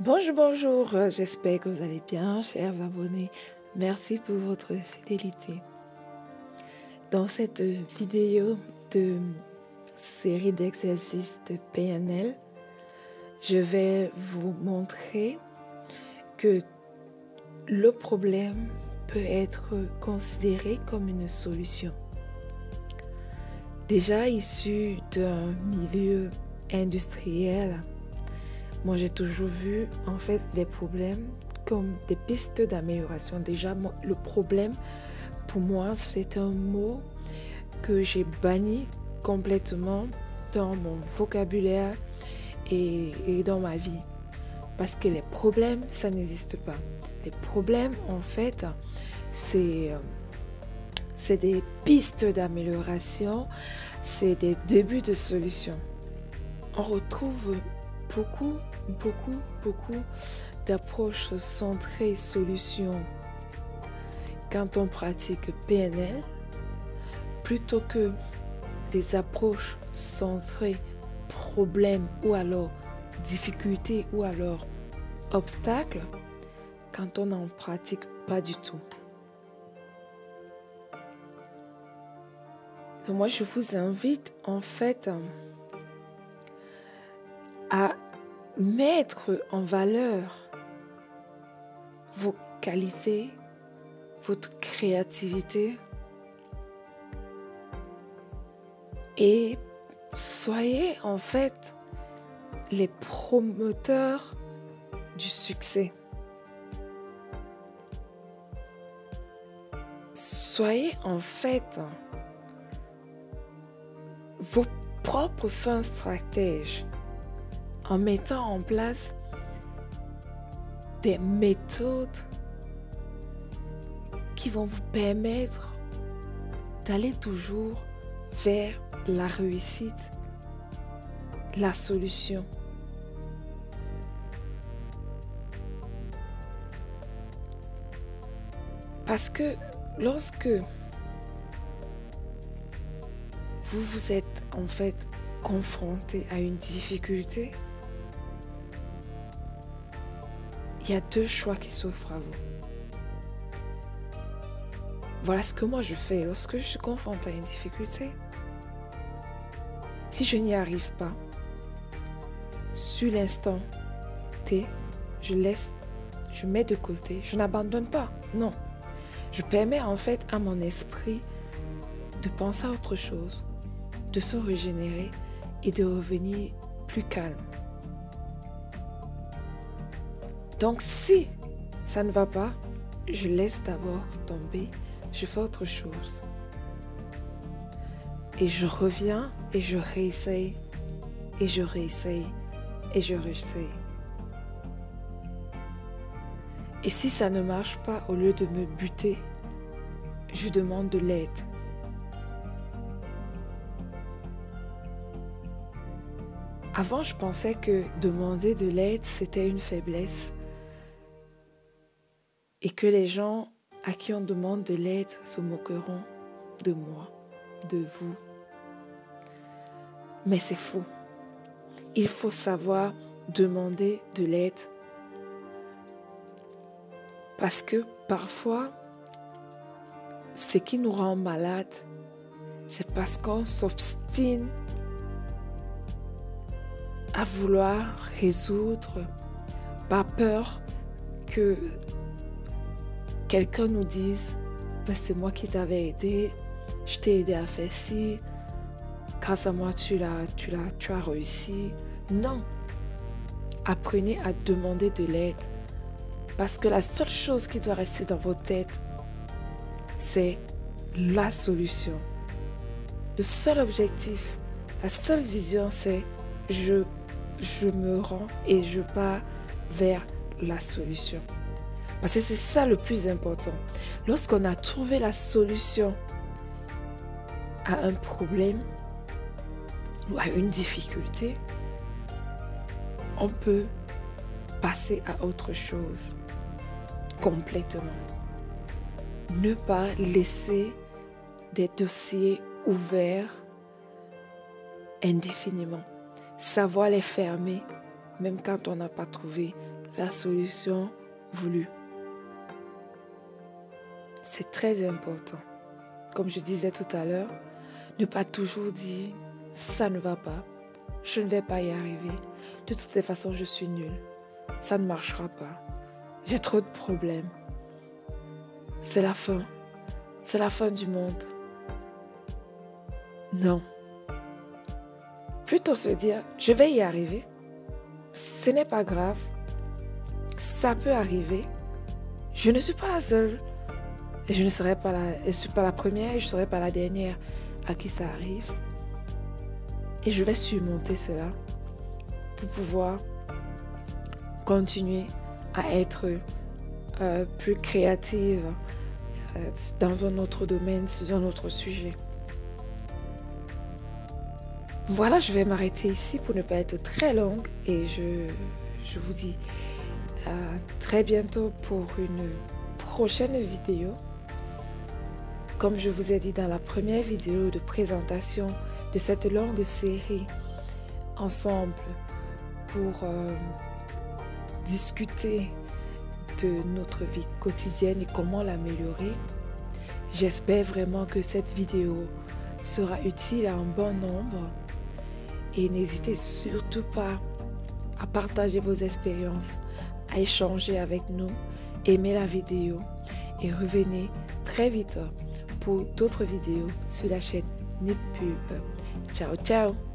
Bonjour, bonjour, j'espère que vous allez bien, chers abonnés. Merci pour votre fidélité. Dans cette vidéo de série d'exercices de PNL, je vais vous montrer que le problème peut être considéré comme une solution. Déjà issu d'un milieu industriel, moi, j'ai toujours vu, en fait, les problèmes comme des pistes d'amélioration. Déjà, le problème, pour moi, c'est un mot que j'ai banni complètement dans mon vocabulaire et dans ma vie. Parce que les problèmes, ça n'existe pas. Les problèmes, en fait, c'est des pistes d'amélioration, c'est des débuts de solution. On retrouve beaucoup d'approches centrées solutions quand on pratique PNL plutôt que des approches centrées problèmes ou alors difficultés ou alors obstacles quand on n'en pratique pas du tout. Donc moi je vous invite en fait à mettre en valeur vos qualités, votre créativité et soyez en fait les promoteurs du succès. Soyez en fait vos propres fins stratèges en mettant en place des méthodes qui vont vous permettre d'aller toujours vers la réussite, la solution. Parce que lorsque vous vous êtes en fait confronté à une difficulté, il y a deux choix qui s'offrent à vous. Voilà ce que moi je fais lorsque je suis confrontée à une difficulté. Si je n'y arrive pas, sur l'instant T, je mets de côté, je n'abandonne pas, non. Je permets en fait à mon esprit de penser à autre chose, de se régénérer et de revenir plus calme. Donc si ça ne va pas, je laisse d'abord tomber, je fais autre chose. Et je reviens et je réessaye, et je réessaye, et je réessaye. Et si ça ne marche pas, au lieu de me buter, je demande de l'aide. Avant, je pensais que demander de l'aide, c'était une faiblesse. Et que les gens à qui on demande de l'aide se moqueront de moi, de vous. Mais c'est faux. Il faut savoir demander de l'aide. Parce que parfois, ce qui nous rend malades, c'est parce qu'on s'obstine à vouloir résoudre par peur que quelqu'un nous dise « c'est moi qui t'avais aidé, je t'ai aidé à faire ci, grâce à moi tu as réussi ». Non, apprenez à demander de l'aide parce que la seule chose qui doit rester dans votre tête, c'est la solution. Le seul objectif, la seule vision, c'est je me rends et je pars vers la solution. Parce que c'est ça le plus important. Lorsqu'on a trouvé la solution à un problème ou à une difficulté, on peut passer à autre chose complètement. Ne pas laisser des dossiers ouverts indéfiniment. Savoir les fermer, même quand on n'a pas trouvé la solution voulue. C'est très important. Comme je disais tout à l'heure, ne pas toujours dire « ça ne va pas, je ne vais pas y arriver, de toutes les façons je suis nulle, ça ne marchera pas, j'ai trop de problèmes, c'est la fin du monde ». Non. Plutôt se dire « je vais y arriver, ce n'est pas grave, ça peut arriver, je ne suis pas la seule. Et je ne suis pas la première et je ne serai pas la dernière à qui ça arrive. Et je vais surmonter cela pour pouvoir continuer à être plus créative dans un autre domaine, sur un autre sujet. Voilà, je vais m'arrêter ici pour ne pas être très longue et je vous dis à très bientôt pour une prochaine vidéo. Comme je vous ai dit dans la première vidéo de présentation de cette longue série ensemble pour discuter de notre vie quotidienne et comment l'améliorer, j'espère vraiment que cette vidéo sera utile à un bon nombre et n'hésitez surtout pas à partager vos expériences, à échanger avec nous, aimer la vidéo et revenez très vite pour d'autres vidéos sur la chaîne NipPub. Ciao, ciao!